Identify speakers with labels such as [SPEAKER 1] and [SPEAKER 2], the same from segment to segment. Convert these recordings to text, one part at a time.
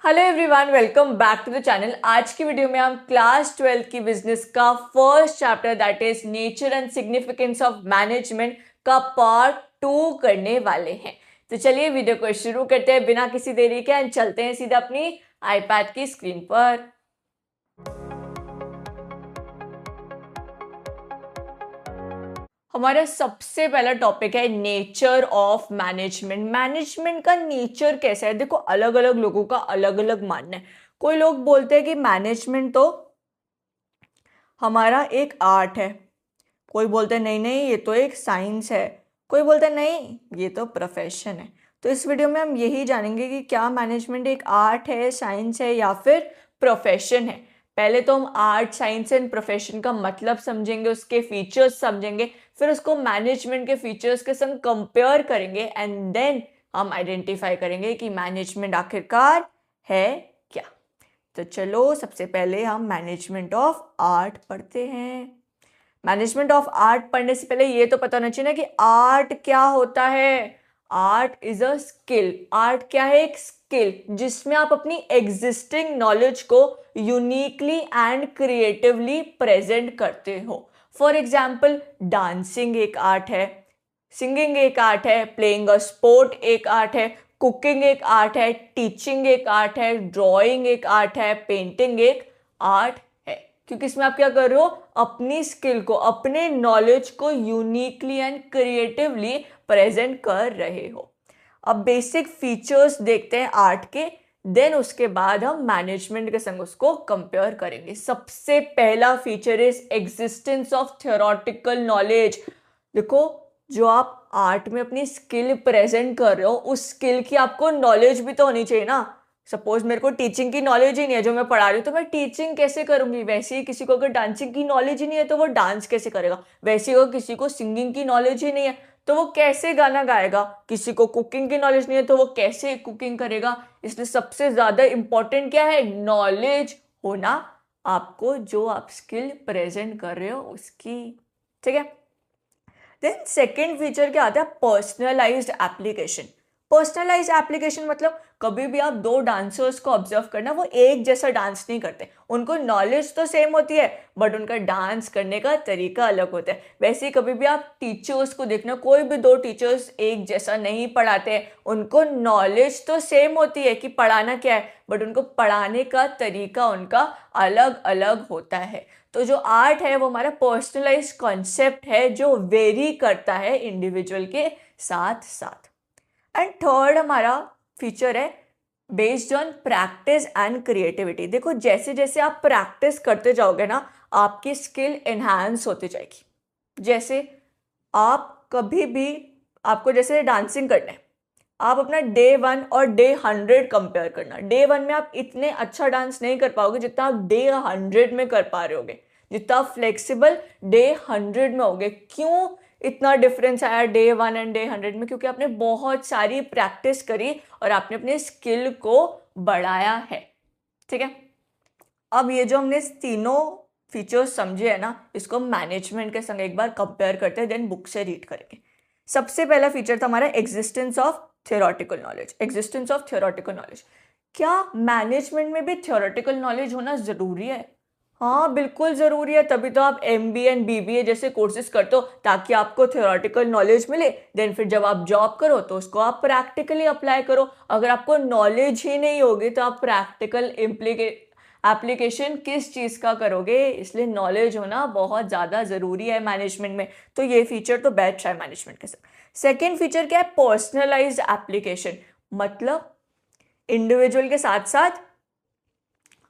[SPEAKER 1] Hello everyone, welcome back to the channel. आज की video में हम क्लास 12 की बिजनेस का first chapter that is nature and significance of management का पार्ट 2 करने वाले हैं। तो चलिए वीडियो को शुरू करते हैं बिना किसी देरी के एंड चलते हैं सीधा अपनी आईपैड की स्क्रीन पर। हमारा सबसे पहला टॉपिक है नेचर ऑफ मैनेजमेंट। मैनेजमेंट का नेचर कैसा है? देखो, अलग अलग लोगों का अलग अलग मानना है। कोई लोग बोलते हैं कि मैनेजमेंट तो हमारा एक आर्ट है, कोई बोलते हैं नहीं नहीं ये तो एक साइंस है, कोई बोलता है नहीं ये तो प्रोफेशन है। तो इस वीडियो में हम यही जानेंगे कि क्या मैनेजमेंट एक आर्ट है, साइंस है या फिर प्रोफेशन है। पहले तो हम आर्ट, साइंस एंड प्रोफेशन का मतलब समझेंगे, उसके फीचर्स समझेंगे, फिर उसको मैनेजमेंट के फीचर्स के संग कंपेयर करेंगे एंड देन हम आइडेंटिफाई करेंगे कि मैनेजमेंट आखिरकार है क्या। तो चलो सबसे पहले हम मैनेजमेंट ऑफ आर्ट पढ़ते हैं। मैनेजमेंट ऑफ आर्ट पढ़ने से पहले ये तो पता होना चाहिए ना कि आर्ट क्या होता है। Art is a skill. Art क्या है? एक स्किल जिसमें आप अपनी एग्जिस्टिंग नॉलेज को यूनिकली एंड क्रिएटिवली प्रेजेंट करते हो। फॉर एग्जाम्पल, डांसिंग एक आर्ट है, सिंगिंग एक आर्ट है, प्लेइंग अ स्पोर्ट एक आर्ट है, कुकिंग एक आर्ट है, टीचिंग एक आर्ट है, ड्राइंग एक आर्ट है, पेंटिंग एक आर्ट है। क्योंकि इसमें आप क्या कर रहे हो? अपनी स्किल को, अपने नॉलेज को यूनिकली एंड क्रिएटिवली प्रेजेंट कर रहे हो। अब बेसिक फीचर्स देखते हैं आर्ट के, देन उसके बाद हम मैनेजमेंट के संग उसको कंपेयर करेंगे। सबसे पहला feature is existence of theoretical knowledge. देखो, जो आप आर्ट में अपनी स्किल प्रेजेंट कर रहे हो, उस स्किल की आपको नॉलेज भी तो होनी चाहिए ना। सपोज मेरे को टीचिंग की नॉलेज ही नहीं है जो मैं पढ़ा रही हूँ, तो मैं टीचिंग कैसे करूंगी? वैसे ही किसी को अगर डांसिंग की नॉलेज ही नहीं है तो वो डांस कैसे करेगा? वैसे ही अगर किसी को सिंगिंग की नॉलेज ही नहीं है तो वो कैसे गाना गाएगा? किसी को कुकिंग की नॉलेज नहीं है तो वो कैसे कुकिंग करेगा? इसलिए सबसे ज्यादा इंपॉर्टेंट क्या है? नॉलेज होना आपको, जो आप स्किल प्रेजेंट कर रहे हो उसकी। ठीक है। देन सेकेंड फीचर क्या आता है? Personalised application. पर्सनलाइज्ड एप्लीकेशन मतलब कभी भी आप दो डांसर्स को ऑब्जर्व करना, वो एक जैसा डांस नहीं करते। उनको नॉलेज तो सेम होती है बट उनका डांस करने का तरीका अलग होता है। वैसे ही कभी भी आप टीचर्स को देखना, कोई भी दो टीचर्स एक जैसा नहीं पढ़ाते हैं। उनको नॉलेज तो सेम होती है कि पढ़ाना क्या है, बट उनको पढ़ाने का तरीका उनका अलग अलग होता है। तो जो आर्ट है वो हमारा पर्सनलाइज कॉन्सेप्ट है जो वेरी करता है इंडिविजुअल के साथ साथ। एंड थर्ड हमारा फीचर है based on practice and creativity. देखो, जैसे जैसे आप प्रैक्टिस करते जाओगे ना, आपकी स्किल एनहांस होती जाएगी। जैसे आप कभी भी, आपको जैसे डांसिंग करना है, आप अपना डे 1 और डे 100 कंपेयर करना। डे 1 में आप इतने अच्छा डांस नहीं कर पाओगे जितना आप डे 100 में कर पा रहे होगे, जितना फ्लेक्सिबल डे 100 में होगे। क्यों इतना डिफरेंस आया डे 1 एंड डे 100 में? क्योंकि आपने बहुत सारी प्रैक्टिस करी और आपने अपने स्किल को बढ़ाया है। ठीक है। अब ये जो हमने तीनों फीचर्स समझे है ना, इसको मैनेजमेंट के संग एक बार कंपेयर करते हैं, देन बुक से रीड करेंगे। सबसे पहला फीचर था हमारा existence of theoretical knowledge. Existence of theoretical knowledge, क्या मैनेजमेंट में भी थ्योरेटिकल नॉलेज होना जरूरी है? हाँ, बिल्कुल जरूरी है। तभी तो आप MBA एंड BBA जैसे कोर्सेज करते हो, ताकि आपको थ्योरेटिकल नॉलेज मिले। देन फिर जब आप जॉब करो तो उसको आप प्रैक्टिकली अप्लाई करो। अगर आपको नॉलेज ही नहीं होगी तो आप प्रैक्टिकल एप्लीकेशन किस चीज़ का करोगे? इसलिए नॉलेज होना बहुत ज़्यादा ज़रूरी है मैनेजमेंट में। तो ये फीचर तो बेस्ट है मैनेजमेंट के साथ। सेकेंड फीचर क्या है? Personalised application. मतलब इंडिविजुअल के साथ साथ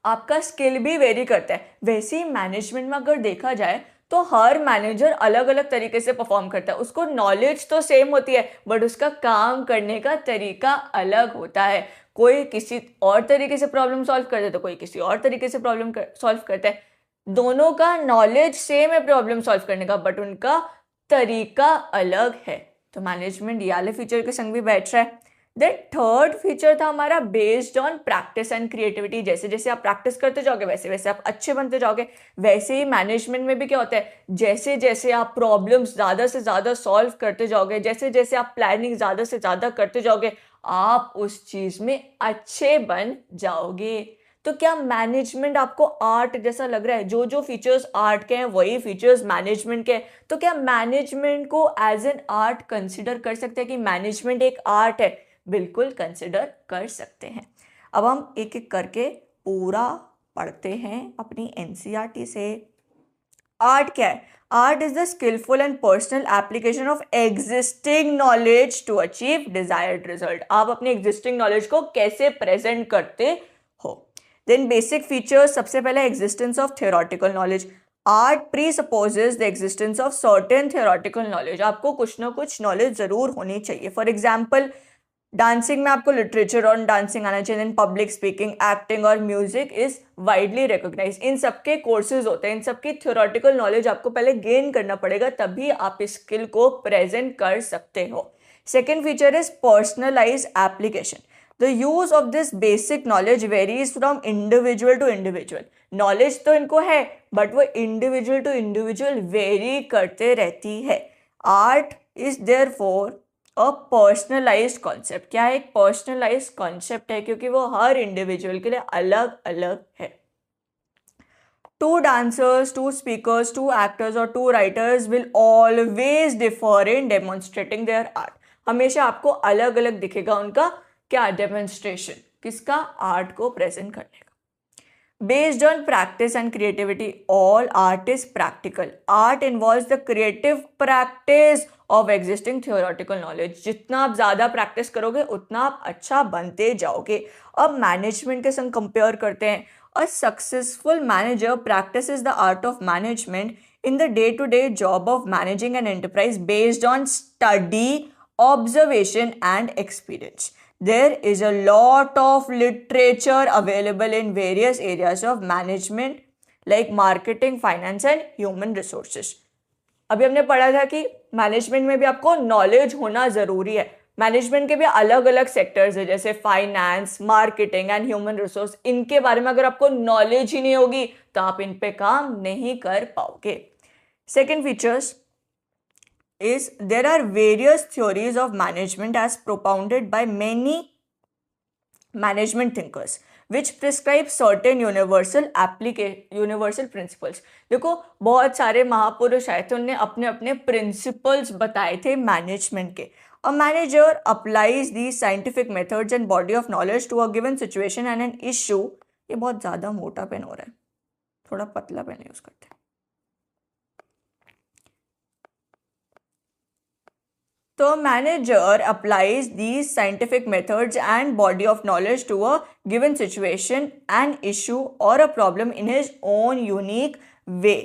[SPEAKER 1] आपका स्किल भी वेरी करता है। वैसे ही मैनेजमेंट में अगर देखा जाए तो हर मैनेजर अलग अलग तरीके से परफॉर्म करता है। उसको नॉलेज तो सेम होती है बट उसका काम करने का तरीका अलग होता है। कोई किसी और तरीके से प्रॉब्लम सॉल्व करता है तो कोई किसी और तरीके से प्रॉब्लम सॉल्व करता है। दोनों का नॉलेज सेम है प्रॉब्लम सॉल्व करने का, बट उनका तरीका अलग है। तो मैनेजमेंट ये वाले फीचर के संग भी बैठ रहा है। देन थर्ड फीचर था हमारा based on practice and creativity. जैसे जैसे आप प्रैक्टिस करते जाओगे वैसे वैसे आप अच्छे बनते जाओगे। वैसे ही मैनेजमेंट में भी क्या होता है, जैसे जैसे आप प्रॉब्लम्स ज़्यादा से ज़्यादा सॉल्व करते जाओगे, जैसे जैसे आप प्लानिंग ज़्यादा से ज़्यादा करते जाओगे, आप उस चीज में अच्छे बन जाओगे। तो क्या मैनेजमेंट आपको आर्ट जैसा लग रहा है? जो जो फीचर्स आर्ट के हैं वही फीचर्स मैनेजमेंट के हैं। तो क्या मैनेजमेंट को एज एन आर्ट कंसिडर कर सकते हैं कि मैनेजमेंट एक आर्ट है? बिल्कुल कंसिडर कर सकते हैं। अब हम एक एक करके पूरा पढ़ते हैं अपनी एनसीईआरटी से। आर्ट क्या है? Art is the skilful and personal application of existing knowledge to achieve desired result. आप अपने एग्जिस्टिंग नॉलेज को कैसे प्रेजेंट करते हो। देन बेसिक फीचर्स, सबसे पहले existence of theoretical knowledge. Art presupposes the existence of certain theoretical knowledge. आपको कुछ ना कुछ नॉलेज जरूर होनी चाहिए। फॉर एग्जाम्पल डांसिंग में आपको लिटरेचर ऑन डांसिंग आना चाहिए, देन पब्लिक स्पीकिंग, एक्टिंग और म्यूजिक इज वाइडली रिकॉग्नाइज। इन सबके कोर्सेज होते हैं, इन सबकी थियोरेटिकल नॉलेज आपको पहले गेन करना पड़ेगा, तभी आप इस स्किल को प्रेजेंट कर सकते हो। Second feature is personalise application. The use of this basic knowledge varies from individual to individual. Knowledge तो इनको है बट वो इंडिविजुअल टू इंडिविजुअल वेरी करते रहती है। Art is therefore a personalised concept. क्या है? एक पर्सनलाइज्ड कॉन्सेप्ट है क्योंकि वो हर इंडिविजुअल के लिए अलग अलग है। To dancers, to speakers, to actors और to writers will always differ in demonstrating their art. हमेशा आपको अलग अलग दिखेगा उनका क्या डेमोन्स्ट्रेशन, किसका? आर्ट को प्रेजेंट करने का। Based on practice and creativity, all art is practical. Art involves the creative practice of existing theoretical knowledge. जितना आप ज़्यादा प्रैक्टिस करोगे उतना आप अच्छा बनते जाओगे। अब मैनेजमेंट के संग कंपेयर करते हैं। A successful manager practices the art of management in the day-to-day job of managing an enterprise based on study, observation and experience. There is a lot of literature available in various areas of management like marketing, finance and human resources. अभी हमने पढ़ा था कि management में भी आपको knowledge होना जरूरी है। मैनेजमेंट के भी अलग अलग सेक्टर्स है, जैसे finance, marketing and human resource. इनके बारे में अगर आपको नॉलेज ही नहीं होगी तो आप इन पे काम नहीं कर पाओगे। Second features is there are various theories of management as propounded by many management thinkers which prescribe certain universal principles. देखो बहुत सारे महापुरुष आए थे, उन्होंने अपने अपने प्रिंसिपल्स बताए थे मैनेजमेंट के। A manager applies these scientific methods and body of knowledge to a given situation and an issue. ये बहुत ज़्यादा मोटा पेन हो रहा है, थोड़ा पतला पेन यूज करते हैं। तो manager applies these scientific methods and body of knowledge to a given situation, an issue or a problem in his own unique way.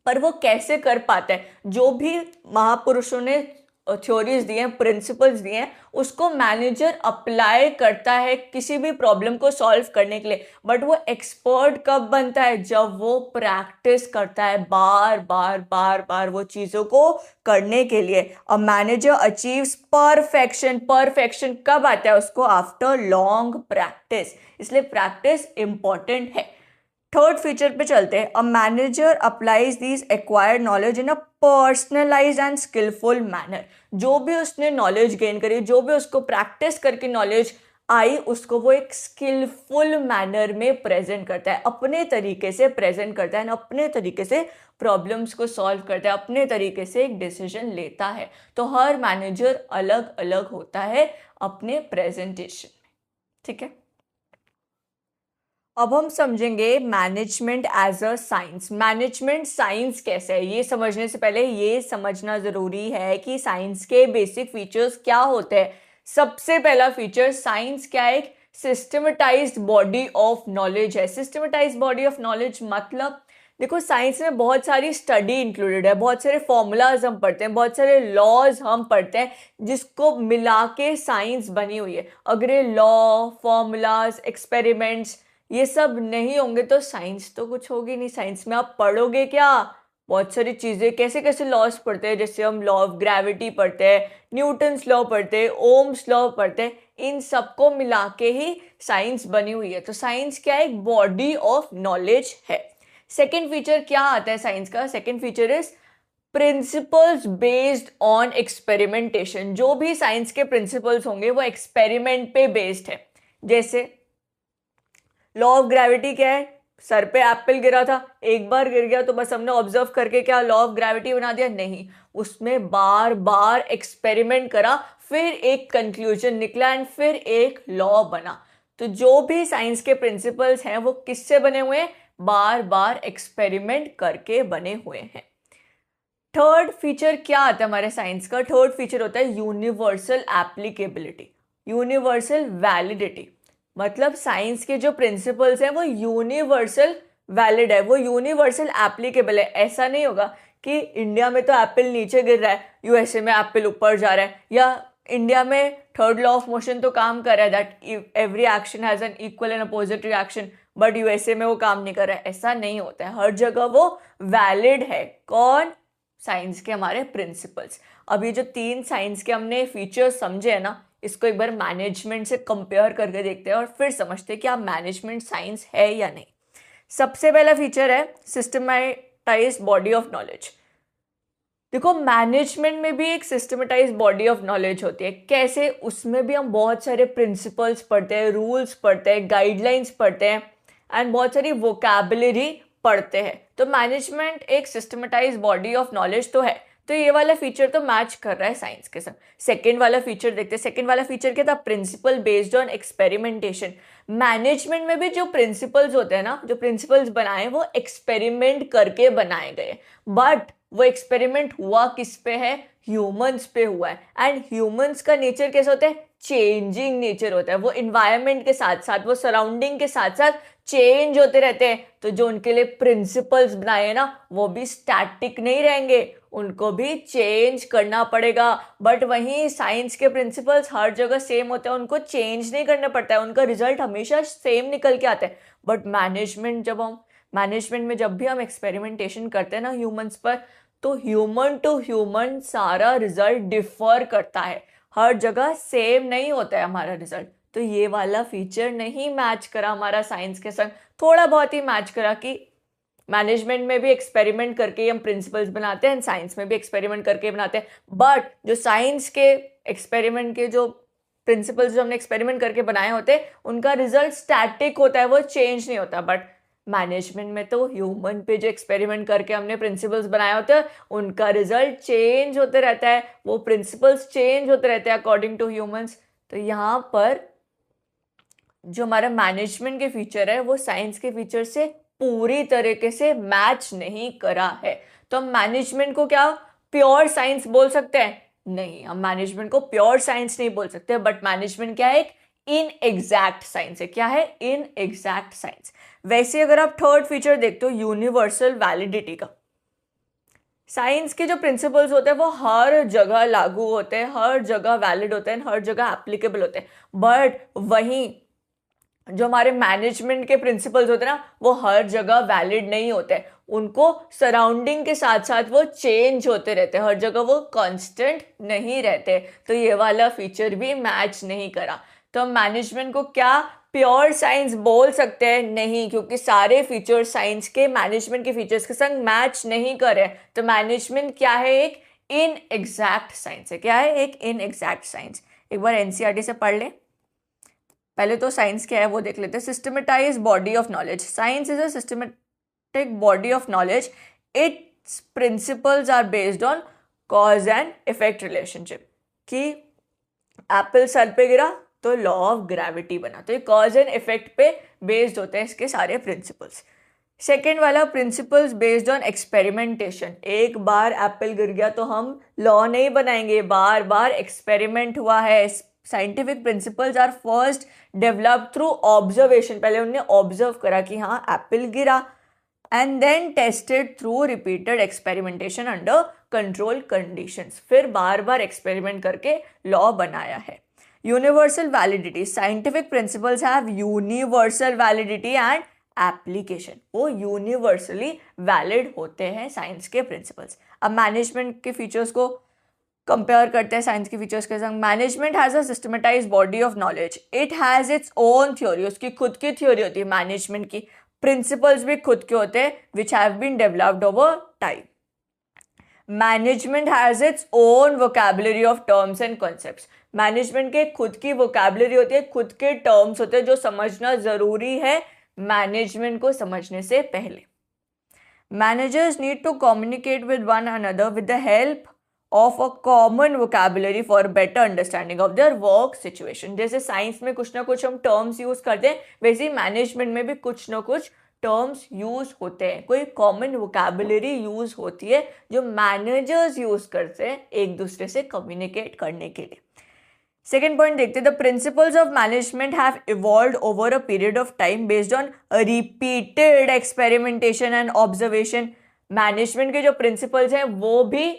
[SPEAKER 1] पर वो कैसे कर पाता है? जो भी महापुरुषों ने थ्योरीज दिए हैं, प्रिंसिपल्स दिए हैं, उसको मैनेजर अप्लाई करता है किसी भी प्रॉब्लम को सॉल्व करने के लिए। बट वो एक्सपर्ट कब बनता है? जब वो प्रैक्टिस करता है बार बार बार बार वो चीजों को करने के लिए। A manager achieves perfection. Perfection कब आता है उसको? After long practice. इसलिए प्रैक्टिस इंपॉर्टेंट है। थर्ड फीचर पे चलते हैं। A manager applies these acquired knowledge in a personalise and skilful manner. जो भी उसने नॉलेज गेन करी, जो भी उसको प्रैक्टिस करके नॉलेज आई, उसको वो एक स्किलफुल मैनर में प्रेजेंट करता है, अपने तरीके से प्रेजेंट करता है, अपने तरीके से प्रॉब्लम्स को सॉल्व करता है, अपने तरीके से एक डिसीजन लेता है। तो हर मैनेजर अलग अलग होता है अपने प्रेजेंटेशन में। ठीक है, अब हम समझेंगे management as a science. Management science कैसे है ये समझने से पहले ये समझना जरूरी है कि साइंस के बेसिक फीचर्स क्या होते हैं। सबसे पहला फीचर, साइंस क्या है? एक सिस्टमेटाइज्ड बॉडी ऑफ नॉलेज है। सिस्टमेटाइज्ड बॉडी ऑफ नॉलेज मतलब देखो साइंस में बहुत सारी स्टडी इंक्लूडेड है, बहुत सारे फॉर्मूलाज हम पढ़ते हैं, बहुत सारे लॉज हम पढ़ते हैं, जिसको मिला के साइंस बनी हुई है। अगर ये लॉ, फॉर्मूलाज, एक्सपेरिमेंट्स ये सब नहीं होंगे तो साइंस तो कुछ होगी नहीं। साइंस में आप पढ़ोगे क्या? बहुत सारी चीज़ें, कैसे कैसे लॉज पढ़ते हैं, जैसे हम लॉ ऑफ ग्रेविटी पढ़ते हैं, न्यूटन्स लॉ पढ़ते हैं, ओम्स लॉ पढ़ते हैं, इन सबको मिला के ही साइंस बनी हुई है। तो साइंस क्या है? एक बॉडी ऑफ नॉलेज है। सेकेंड फीचर क्या आता है साइंस का? Second feature is principles based on experimentation. जो भी साइंस के प्रिंसिपल्स होंगे वो एक्सपेरिमेंट पे बेस्ड है। जैसे लॉ ऑफ ग्रेविटी क्या है, सर पे एप्पल गिरा था, एक बार गिर गया तो बस हमने ऑब्जर्व करके क्या लॉ ऑफ ग्रेविटी बना दिया, नहीं, उसमें बार बार एक्सपेरिमेंट करा, फिर एक कंक्लूजन निकला एंड फिर एक लॉ बना। तो जो भी साइंस के प्रिंसिपल्स हैं वो किससे बने हुए हैं, बार बार एक्सपेरिमेंट करके बने हुए हैं। थर्ड फीचर क्या आता है हमारे साइंस का, थर्ड फीचर होता है यूनिवर्सल एप्लीकेबिलिटी, यूनिवर्सल वैलिडिटी। मतलब साइंस के जो प्रिंसिपल्स हैं वो यूनिवर्सल वैलिड है, वो यूनिवर्सल एप्लीकेबल है। ऐसा नहीं होगा कि इंडिया में तो एप्पल नीचे गिर रहा है, यूएसए में एप्पल ऊपर जा रहा है, या इंडिया में थर्ड लॉ ऑफ मोशन तो काम कर रहा है, that every action has an equal and opposite reaction, but USA में वो काम नहीं कर रहा है। ऐसा नहीं होता है, हर जगह वो वैलिड है। कौन, साइंस के हमारे प्रिंसिपल्स। अब ये जो तीन साइंस के हमने फीचर्स समझे हैं ना, इसको एक बार मैनेजमेंट से कंपेयर करके देखते हैं और फिर समझते हैं कि आप मैनेजमेंट साइंस है या नहीं। सबसे पहला फीचर है सिस्टमेटाइज्ड बॉडी ऑफ नॉलेज। देखो मैनेजमेंट में भी एक सिस्टमेटाइज्ड बॉडी ऑफ नॉलेज होती है। कैसे, उसमें भी हम बहुत सारे प्रिंसिपल्स पढ़ते हैं, रूल्स पढ़ते हैं, गाइडलाइंस पढ़ते हैं एंड बहुत सारी वोकैबुलरी पढ़ते हैं। तो मैनेजमेंट एक सिस्टमेटाइज्ड बॉडी ऑफ नॉलेज तो है, तो ये वाला फीचर तो मैच कर रहा है साइंस के साथ। सेकेंड वाला फीचर देखते हैं। सेकेंड वाला फीचर क्या था, principle based on experimentation. Management में भी जो प्रिंसिपल्स होते हैं ना, जो प्रिंसिपल्स बनाए वो एक्सपेरिमेंट करके बनाए गए, बट वो एक्सपेरिमेंट हुआ किस पे है, ह्यूमंस पे हुआ है। एंड ह्यूमंस का नेचर कैसा होता है, चेंजिंग नेचर होता है। वो इन्वायरमेंट के साथ साथ, वो सराउंडिंग के साथ साथ चेंज होते रहते हैं। तो जो उनके लिए प्रिंसिपल्स बनाए हैं ना, वो भी स्टैटिक नहीं रहेंगे, उनको भी चेंज करना पड़ेगा। बट वहीं साइंस के प्रिंसिपल्स हर जगह सेम होते हैं, उनको चेंज नहीं करना पड़ता है, उनका रिजल्ट हमेशा सेम निकल के आता है। बट मैनेजमेंट में जब भी हम एक्सपेरिमेंटेशन करते हैं ना ह्यूमंस पर, तो ह्यूमन टू ह्यूमन सारा रिजल्ट डिफर करता है, हर जगह सेम नहीं होता है हमारा रिजल्ट। तो ये वाला फीचर नहीं मैच करा हमारा साइंस के संग, थोड़ा बहुत ही मैच करा कि मैनेजमेंट में भी एक्सपेरिमेंट करके हम प्रिंसिपल्स बनाते हैं, साइंस में भी एक्सपेरिमेंट करके बनाते हैं। बट जो साइंस के एक्सपेरिमेंट के जो प्रिंसिपल्स जो हमने एक्सपेरिमेंट करके बनाए होते हैं, उनका रिजल्ट स्टैटिक होता है, वो चेंज नहीं होता। बट मैनेजमेंट में तो ह्यूमन पे जो एक्सपेरिमेंट करके हमने प्रिंसिपल्स बनाए होते हैं, उनका रिजल्ट चेंज होते रहता है, वो प्रिंसिपल्स चेंज होते रहते हैं अकॉर्डिंग टू ह्यूमंस। तो यहाँ पर जो हमारा मैनेजमेंट के फीचर है वो साइंस के फीचर से पूरी तरीके से मैच नहीं करा है। तो हम मैनेजमेंट को क्या प्योर साइंस बोल सकते हैं? नहीं, हम मैनेजमेंट को प्योर साइंस नहीं बोल सकते। बट मैनेजमेंट क्या है, एक इनएग्जैक्ट साइंस है। क्या है? इनएग्जैक्ट साइंस। वैसे अगर आप थर्ड फीचर देखते हो यूनिवर्सल वैलिडिटी का, साइंस के जो प्रिंसिपल्स होते हैं वो हर जगह लागू होते हैं, हर जगह वैलिड होते हैं, हर जगह एप्लीकेबल होते हैं। बट वहीं जो हमारे मैनेजमेंट के प्रिंसिपल्स होते हैं ना, वो हर जगह वैलिड नहीं होते हैं, उनको सराउंडिंग के साथ साथ वो चेंज होते रहते हैं, हर जगह वो कांस्टेंट नहीं रहते। तो ये वाला फीचर भी मैच नहीं करा। तो हम मैनेजमेंट को क्या प्योर साइंस बोल सकते हैं? नहीं, क्योंकि सारे फीचर्स साइंस के मैनेजमेंट के फीचर्स के संग मैच नहीं कर रहे। तो मैनेजमेंट क्या है, एक इनएग्जैक्ट साइंस है। क्या है? एक इनएग्जैक्ट साइंस। एक बार एनसीईआरटी से पढ़ लें। पहले तो साइंस क्या है वो देख लेते हैं। Systematise body of knowledge. Science is a systematic body of knowledge. Its principles are based on cause and effect relationship. कि एप्पल सर पे गिरा तो लॉ ऑफ ग्रेविटी बना, तो ये कॉज एंड इफेक्ट पे बेस्ड होते हैं इसके सारे प्रिंसिपल्स। सेकेंड वाला प्रिंसिपल्स बेस्ड ऑन एक्सपेरिमेंटेशन। एक बार एप्पल गिर गया तो हम लॉ नहीं बनाएंगे, बार बार एक्सपेरिमेंट हुआ है। Scientific principles are first develop through observation. पहले उन्होंने ऑब्जर्व करा कि हाँ एप्पल गिरा, and then tested through repeated experimentation under control conditions. फिर बार बार एक्सपेरिमेंट करके लॉ बनाया है। Universal validity. Scientific principles have universal validity and application. वो यूनिवर्सली वैलिड होते हैं साइंस के प्रिंसिपल्स। अब मैनेजमेंट के फीचर्स को कंपेयर करते हैं साइंस के फीचर्स के संग। Management has a systematised body of knowledge. It has its own theory. उसकी खुद की थ्योरी होती है मैनेजमेंट की। प्रिंसिपल्स भी खुद के होते हैं which have been developed over time. Management has its own vocabulary of terms and concepts. Management के खुद की वोकैबुलरी होती है, खुद के टर्म्स होते हैं जो समझना जरूरी है मैनेजमेंट को समझने से पहले। Managers need to communicate with one another with the help of a common vocabulary for better understanding of their work situation। जैसे साइंस में कुछ ना कुछ हम टर्म्स यूज करते हैं, वैसे ही मैनेजमेंट में भी कुछ ना कुछ टर्म्स यूज होते हैं, कोई कॉमन वोकैबुलरी यूज होती है जो मैनेजर्स यूज करते हैं एक दूसरे से कम्युनिकेट करने के लिए। सेकेंड पॉइंट देखते हैं, the principles of management have evolved over a period of time based on repeated experimentation and observation. Management के जो प्रिंसिपल्स हैं वो भी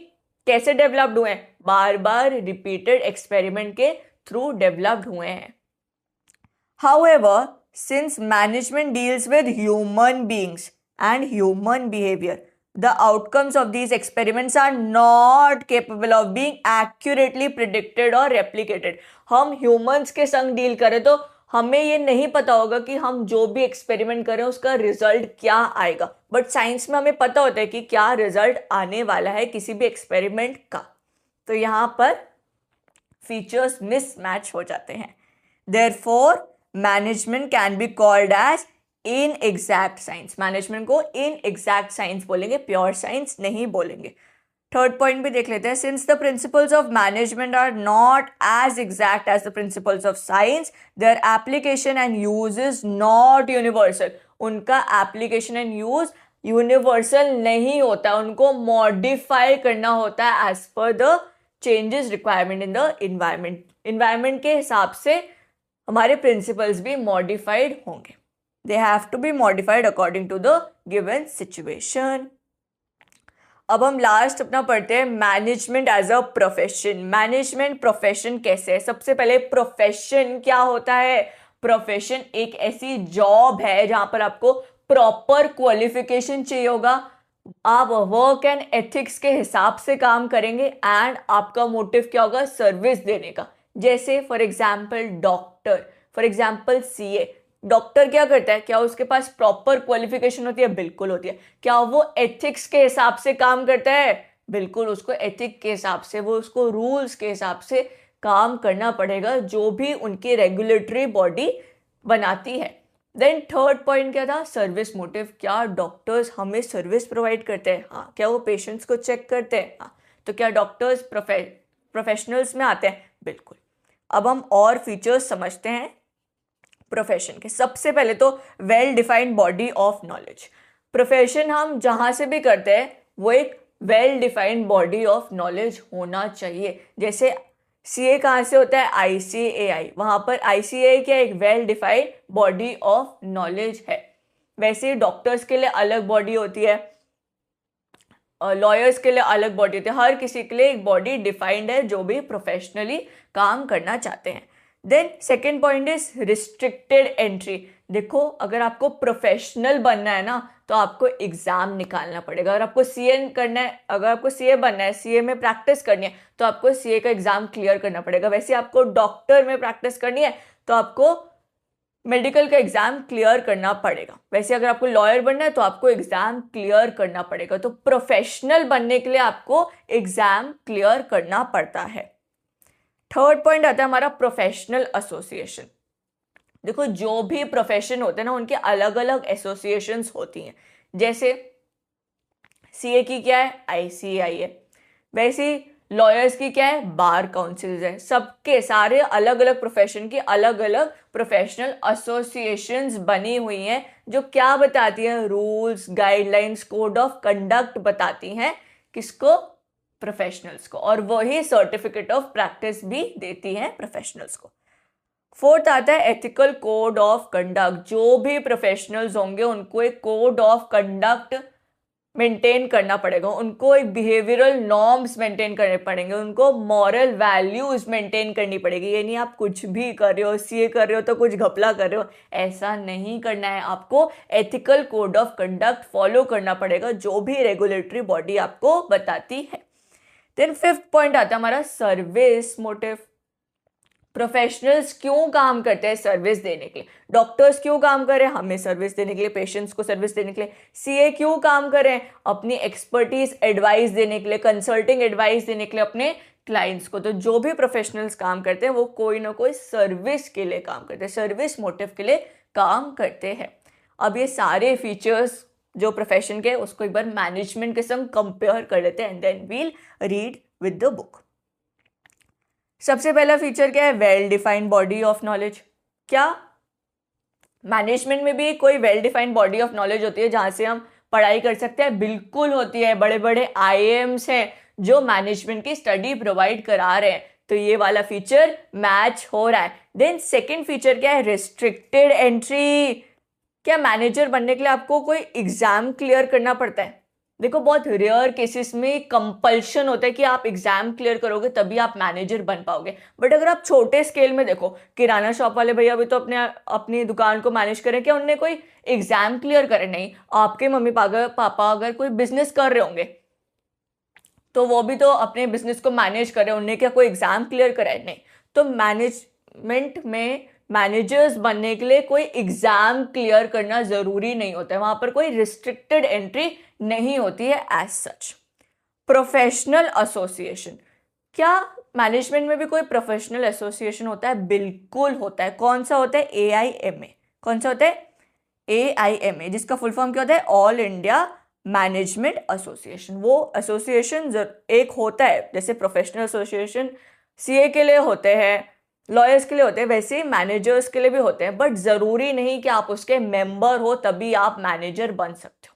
[SPEAKER 1] कैसे डेवलप्ड हुए हैं, बार बार रिपीटेड एक्सपेरिमेंट के थ्रू डेवलप्ड हुए हैं। However, since management deals with human beings and human behaviour, the outcomes of these experiments are not capable of being accurately predicted or replicated। हम humans के संग डील करें तो हमें ये नहीं पता होगा कि हम जो भी एक्सपेरिमेंट करें उसका रिजल्ट क्या आएगा, बट साइंस में हमें पता होता है कि क्या रिजल्ट आने वाला है किसी भी एक्सपेरिमेंट का। तो यहाँ पर फीचर्स मिसमैच हो जाते हैं। Therefore, management can be called as inexact science. Management को इन एग्जैक्ट साइंस बोलेंगे, प्योर साइंस नहीं बोलेंगे। थर्ड पॉइंट भी देख लेते हैं, since the principles of management are not as exact as the principles of science, their application and use is not universal. उनका application and use universal नहीं होता, उनको मॉडिफाई करना होता है as per the changes requirement in the environment. Environment के हिसाब से हमारे प्रिंसिपल्स भी मॉडिफाइड होंगे। They have to be modified according to the given situation। अब हम लास्ट अपना पढ़ते हैं management as a profession. Management profession कैसे है? सबसे पहले प्रोफेशन क्या होता है? प्रोफेशन एक ऐसी जॉब है जहां पर आपको प्रॉपर क्वालिफिकेशन चाहिए होगा, आप वर्क एंड एथिक्स के हिसाब से काम करेंगे एंड आपका मोटिव क्या होगा? सर्विस देने का। जैसे for example doctor, for example CA. Doctor क्या करता है? क्या उसके पास प्रॉपर क्वालिफिकेशन होती है? बिल्कुल होती है। क्या वो एथिक्स के हिसाब से काम करता है? बिल्कुल, उसको एथिक के हिसाब से, वो उसको रूल्स के हिसाब से काम करना पड़ेगा जो भी उनकी रेगुलेटरी बॉडी बनाती है। देन थर्ड पॉइंट क्या था? Service motive. क्या डॉक्टर्स हमें सर्विस प्रोवाइड करते हैं? हाँ। क्या वो पेशेंट्स को चेक करते हैं? हाँ। तो क्या डॉक्टर्स प्रोफेशनल्स में आते हैं? बिल्कुल। अब हम और फीचर्स समझते हैं प्रोफेशन के। सबसे पहले तो well defined body of knowledge. Profession हम जहां से भी करते हैं वो एक well defined body of knowledge होना चाहिए। जैसे सीए कहाँ से होता है? आईसीएआई। वहां पर आईसीएआई क्या? एक well defined body of knowledge है। वैसे ही डॉक्टर्स के लिए अलग बॉडी होती है, लॉयर्स के लिए अलग बॉडी होती है, हर किसी के लिए एक बॉडी डिफाइंड है जो भी प्रोफेशनली काम करना चाहते हैं। Then second point is restricted entry. देखो, अगर आपको प्रोफेशनल बनना है ना तो आपको एग्जाम निकालना पड़ेगा। अगर आपको सीए करना है, अगर आपको सीए बनना है, सीए में प्रैक्टिस करनी है तो आपको सीए का एग्जाम क्लियर करना पड़ेगा। वैसे आपको डॉक्टर में प्रैक्टिस करनी है तो आपको मेडिकल का एग्जाम क्लियर करना पड़ेगा। वैसे अगर आपको लॉयर बनना है तो आपको एग्जाम क्लियर करना पड़ेगा। तो प्रोफेशनल बनने के लिए आपको एग्जाम क्लियर करना पड़ता है। थर्ड पॉइंट आता है हमारा प्रोफेशनल एसोसिएशन। देखो, जो भी प्रोफेशन होते हैं ना उनके अलग अलग एसोसिएशंस होती हैं। जैसे सीए की क्या है? आईसीएआई है। वैसे लॉयर्स की क्या है? बार काउंसिल्स है। सबके सारे अलग अलग प्रोफेशन की अलग अलग प्रोफेशनल एसोसिएशंस बनी हुई हैं जो क्या बताती हैं? Rules, guidelines, code of conduct बताती हैं। किसको? प्रोफेशनल्स को। और वही सर्टिफिकेट ऑफ प्रैक्टिस भी देती हैं प्रोफेशनल्स को। फोर्थ आता है एथिकल कोड ऑफ कंडक्ट। जो भी प्रोफेशनल्स होंगे उनको एक कोड ऑफ कंडक्ट मेंटेन करना पड़ेगा, उनको एक बिहेवियरल नॉर्म्स मेंटेन करने पड़ेंगे, उनको मॉरल वैल्यूज मेंटेन करनी पड़ेगी। ये नहीं आप कुछ भी कर रहे हो, सीए कर रहे हो तो कुछ घपला कर रहे हो, ऐसा नहीं करना है। आपको ethical code of conduct follow करना पड़ेगा जो भी रेगुलेटरी बॉडी आपको बताती है। देन फिफ्थ पॉइंट आता है हमारा सर्विस मोटिव। प्रोफेशनल्स क्यों काम करते हैं? सर्विस देने के लिए। डॉक्टर्स क्यों काम कर रहे हैं? हमें सर्विस देने के लिए, पेशेंट्स को सर्विस देने के लिए। सीए क्यों काम कर रहे हैं? अपनी एक्सपर्टीज एडवाइस देने के लिए, कंसल्टिंग एडवाइस देने के लिए अपने क्लाइंट्स को। तो जो भी प्रोफेशनल्स काम करते हैं वो कोई ना कोई सर्विस के लिए काम करते हैं, सर्विस मोटिव के लिए काम करते हैं। अब ये सारे फीचर्स जो प्रोफेशन के, उसको एक बार मैनेजमेंट के संग कंपेयर कर लेते हैं and then we'll read with the book. सबसे पहला फीचर क्या है? Well defined body of knowledge. क्या मैनेजमेंट में भी कोई well defined body of knowledge होती है जहां से हम पढ़ाई कर सकते हैं? बिल्कुल होती है। बड़े बड़े आईएएम्स हैं जो मैनेजमेंट की स्टडी प्रोवाइड करा रहे हैं, तो ये वाला फीचर मैच हो रहा है। देन सेकंड फीचर क्या है? Restricted entry. क्या मैनेजर बनने के लिए आपको कोई एग्जाम क्लियर करना पड़ता है? देखो, बहुत रेयर केसेस में कंपल्शन होता है कि आप एग्जाम क्लियर करोगे तभी आप मैनेजर बन पाओगे। बट अगर आप छोटे स्केल में देखो, किराना शॉप वाले भैया भी तो अपनी दुकान को मैनेज करें, क्या उनने कोई एग्जाम क्लियर करे? नहीं। आपके मम्मी पापा अगर कोई बिजनेस कर रहे होंगे तो वो भी तो अपने बिजनेस को मैनेज कर रहे हैं, उनने क्या कोई एग्जाम क्लियर करा है? नहीं। तो मैनेजमेंट में मैनेजर्स बनने के लिए कोई एग्जाम क्लियर करना जरूरी नहीं होता है, वहां पर कोई रिस्ट्रिक्टेड एंट्री नहीं होती है एज सच। Professional association. क्या मैनेजमेंट में भी कोई प्रोफेशनल एसोसिएशन होता है? बिल्कुल होता है। कौन सा होता है? AIMA। कौन सा होता है? AIMA, जिसका फुल फॉर्म क्या होता है? All India management association. वो एसोसिएशन एक होता है, जैसे प्रोफेशनल एसोसिएशन सीए के लिए होते हैं, लॉयर्स के लिए होते हैं, वैसे ही मैनेजर्स के लिए भी होते हैं। बट जरूरी नहीं कि आप उसके मेंबर हो तभी आप मैनेजर बन सकते हो।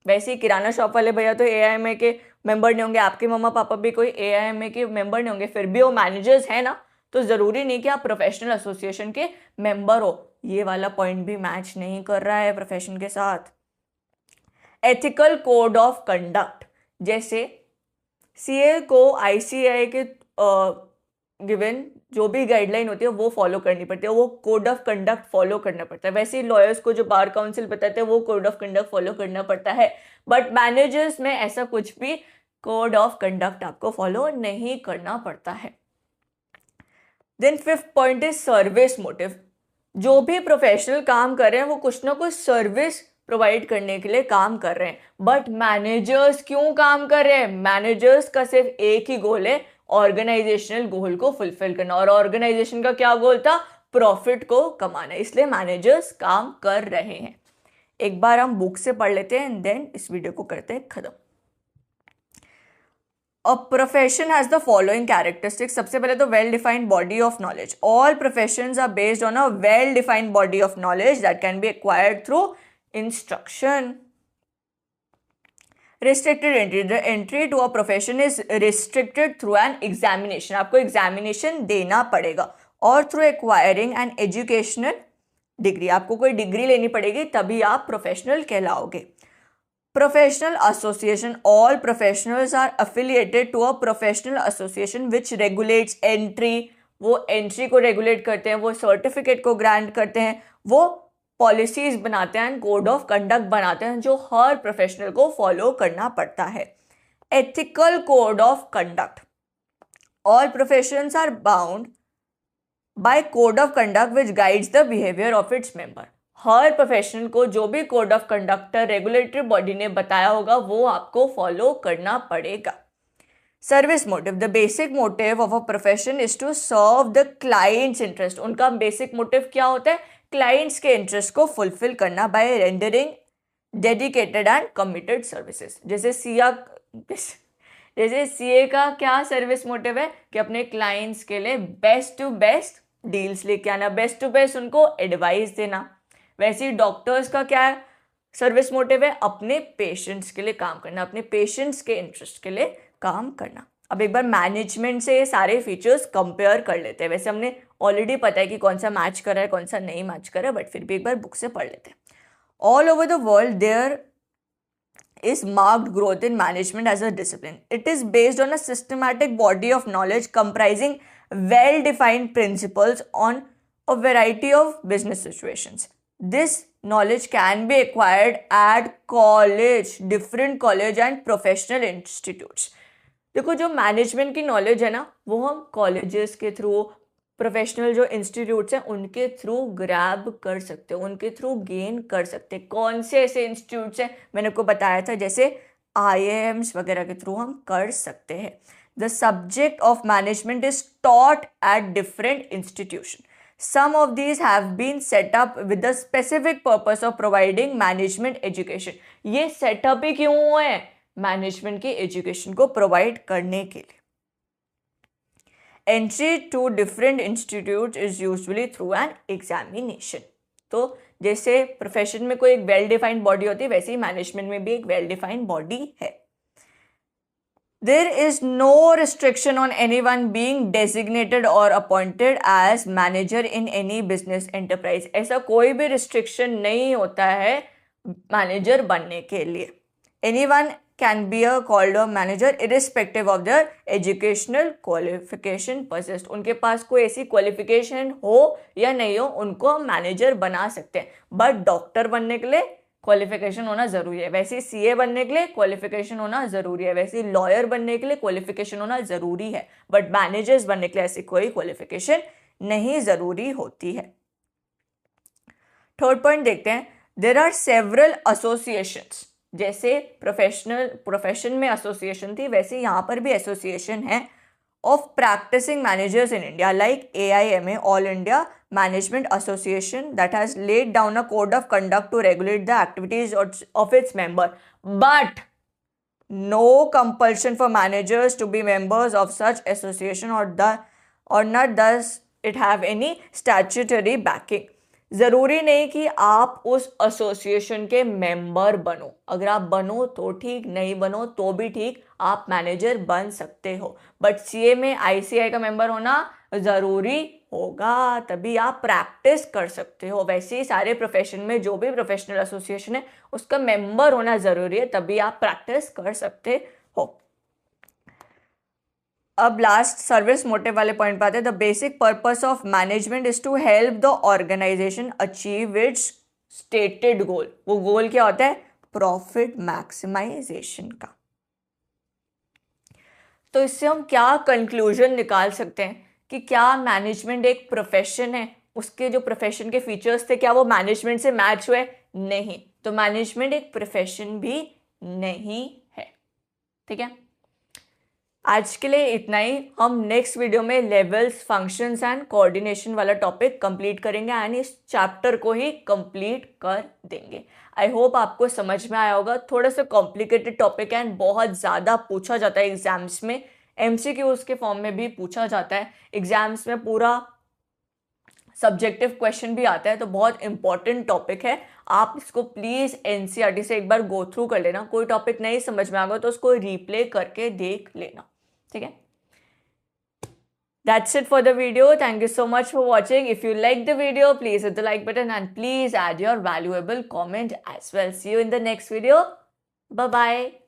[SPEAKER 1] वैसे ही किराना शॉप वाले भैया तो AIMA के मेंबर नहीं होंगे, आपके मम्मा पापा भी कोई AIMA के मेंबर नहीं होंगे, फिर भी वो मैनेजर्स है ना। तो जरूरी नहीं कि आप प्रोफेशनल एसोसिएशन के मेंबर हो। ये वाला पॉइंट भी मैच नहीं कर रहा है प्रोफेशन के साथ। Ethical code of conduct. जैसे सीए को ICAI के गिवन जो भी गाइडलाइन होती है वो फॉलो करनी पड़ती है, वो कोड ऑफ कंडक्ट फॉलो करना पड़ता है। वैसे ही लॉयर्स को जो बार काउंसिल बताते हैं वो कोड ऑफ कंडक्ट फॉलो करना पड़ता है। बट मैनेजर्स में ऐसा कुछ भी कोड ऑफ कंडक्ट आपको फॉलो नहीं करना पड़ता है। Then fifth point is service motive. जो भी प्रोफेशनल काम कर रहे हैं वो कुछ ना कुछ सर्विस प्रोवाइड करने के लिए काम कर रहे हैं। बट मैनेजर्स क्यों काम कर रहे हैं? मैनेजर्स का सिर्फ एक ही गोल है, ऑर्गेनाइजेशनल गोल को फुलफिल करना। और ऑर्गेनाइजेशन का क्या गोल था? प्रॉफिट को कमाना। इसलिए मैनेजर्स काम कर रहे हैं। एक बार हम बुक से पढ़ लेते हैं एंड देन इस वीडियो को करते हैं खत्म। A profession has the following characteristics. सबसे पहले तो well defined body of knowledge. All professions are based on a well defined body of knowledge that can be acquired through instruction. Restricted entry. The entry to a profession is restricted through an examination. आपको examination देना पड़ेगा और through acquiring an educational degree. आपको कोई degree लेनी पड़ेगी तभी आप professional कहलाओगे। Professional association. All professionals are affiliated to a professional association which regulates entry. वो entry को regulate करते हैं, वो certificate को grant करते हैं, वो policies बनाते हैं, code of conduct बनाते हैं जो हर professional को follow करना पड़ता है। Ethical code of conduct. All professions are bound by code of conduct which guides the behavior of its member. हर प्रोफेशनल को जो भी code of conduct regulatory body ने बताया होगा वो आपको फॉलो करना पड़ेगा। Service motive. The basic motive of a profession is to serve the clients interest. उनका बेसिक मोटिव क्या होता है? क्लाइंट्स के इंटरेस्ट को फुलफिल करना by rendering dedicated and committed services. जैसे सीए का क्या सर्विस मोटिव है कि अपने क्लाइंट्स के लिए बेस्ट टू बेस्ट डील्स लेके आना, बेस्ट टू बेस्ट उनको एडवाइस देना। वैसे ही डॉक्टर्स का क्या है सर्विस मोटिव है? अपने पेशेंट्स के लिए काम करना, अपने पेशेंट्स के इंटरेस्ट के लिए काम करना। अब एक बार मैनेजमेंट से ये सारे फीचर्स कंपेयर कर लेते हैं। वैसे हमने ऑलरेडी पता है कि कौन सा मैच कर रहा है कौन सा नहीं मैच कर रहा है, बट फिर भी एक बार बुक से पढ़ लेते हैं। All over the world there is marked growth in management as a discipline. It is based on a systematic body of knowledge comprising well-defined principles on a variety of business situations. This knowledge can be acquired at college, different college and professional institutes. देखो, जो management की knowledge है ना वो हम colleges के through, professional जो institutes हैं उनके थ्रू ग्रैब कर सकते हो, उनके थ्रू गेन कर सकते हैं। कौन से ऐसे इंस्टीट्यूट्स हैं, मैंने आपको बताया था, जैसे IIMs वगैरह के थ्रू हम कर सकते हैं। The subject of management is taught at different institution. Some of these have been set up with the specific purpose of providing management education. ये सेटअप ही क्यों हुए हैं? मैनेजमेंट की एजुकेशन को प्रोवाइड करने के लिए। Entry to different institutes is usually through an examination. तो जैसे प्रोफेशन में कोई एक वेल डिफाइंड बॉडी होती है, वैसे ही मैनेजमेंट में भी एक वेल डिफाइंड बॉडी है। There is no restriction on anyone being designated or appointed as manager in any business enterprise. ऐसा कोई भी restriction नहीं होता है मैनेजर बनने के लिए। Anyone can be called a manager irrespective of their educational qualification possessed. उनके पास कोई ऐसी क्वालिफिकेशन हो या नहीं हो, उनको मैनेजर बना सकते हैं। बट डॉक्टर बनने के लिए क्वालिफिकेशन होना ज़रूरी है, वैसे CA बनने के लिए क्वालिफिकेशन होना ज़रूरी है, वैसे लॉयर बनने के लिए क्वालिफिकेशन होना ज़रूरी है। बट मैनेजर्स बनने के लिए ऐसी कोई क्वालिफिकेशन नहीं ज़रूरी होती है। थर्ड पॉइंट देखते हैं, देयर आर सेवरल एसोसिएशंस। जैसे प्रोफेशन में एसोसिएशन थी, वैसे यहाँ पर भी एसोसिएशन है of practicing managers in India, like AIMA, All India Management Association, that has laid down a code of conduct to regulate the activities of its member, but no compulsion for managers to be members of such association or not does it have any statutory backing. ज़रूरी नहीं कि आप उस association के member बनो, अगर आप बनो तो ठीक, नहीं बनो तो भी ठीक, आप मैनेजर बन सकते हो। बट CA में ICI का मेंबर होना ज़रूरी होगा, तभी आप प्रैक्टिस कर सकते हो। वैसे ही सारे प्रोफेशन में जो भी प्रोफेशनल एसोसिएशन है उसका मेंबर होना ज़रूरी है, तभी आप प्रैक्टिस कर सकते हो। अब लास्ट सर्विस मोटिव वाले पॉइंट पे आते हैं। The basic purpose of management is to help the organisation achieve its stated goal. वो गोल क्या होता है? प्रॉफिट मैक्सिमाइजेशन का। तो इससे हम क्या कंक्लूजन निकाल सकते हैं कि क्या मैनेजमेंट एक प्रोफेशन है, उसके जो प्रोफेशन के फीचर्स थे क्या वो मैनेजमेंट से मैच हुए? नहीं। तो मैनेजमेंट एक प्रोफेशन भी नहीं है। ठीक है, आज के लिए इतना ही। हम नेक्स्ट वीडियो में लेवल्स, फंक्शंस एंड कोऑर्डिनेशन वाला टॉपिक कंप्लीट करेंगे एंड इस चैप्टर को ही कंप्लीट कर देंगे। आई होप आपको समझ में आया होगा। थोड़ा सा कॉम्प्लिकेटेड टॉपिक है एंड बहुत ज़्यादा पूछा जाता है एग्जाम्स में, MCQs के फॉर्म में भी पूछा जाता है, एग्जाम्स में पूरा सब्जेक्टिव क्वेश्चन भी आता है, तो बहुत इंपॉर्टेंट टॉपिक है। आप इसको प्लीज़ NCERT से एक बार गो थ्रू कर लेना। कोई टॉपिक नहीं समझ में आएगा तो उसको रिप्ले करके देख लेना। ठीक है, that's it for the video. Thank you so much for watching. If you like the video, please hit the like button and please add your valuable comment as well. See you in the next video. Bye bye.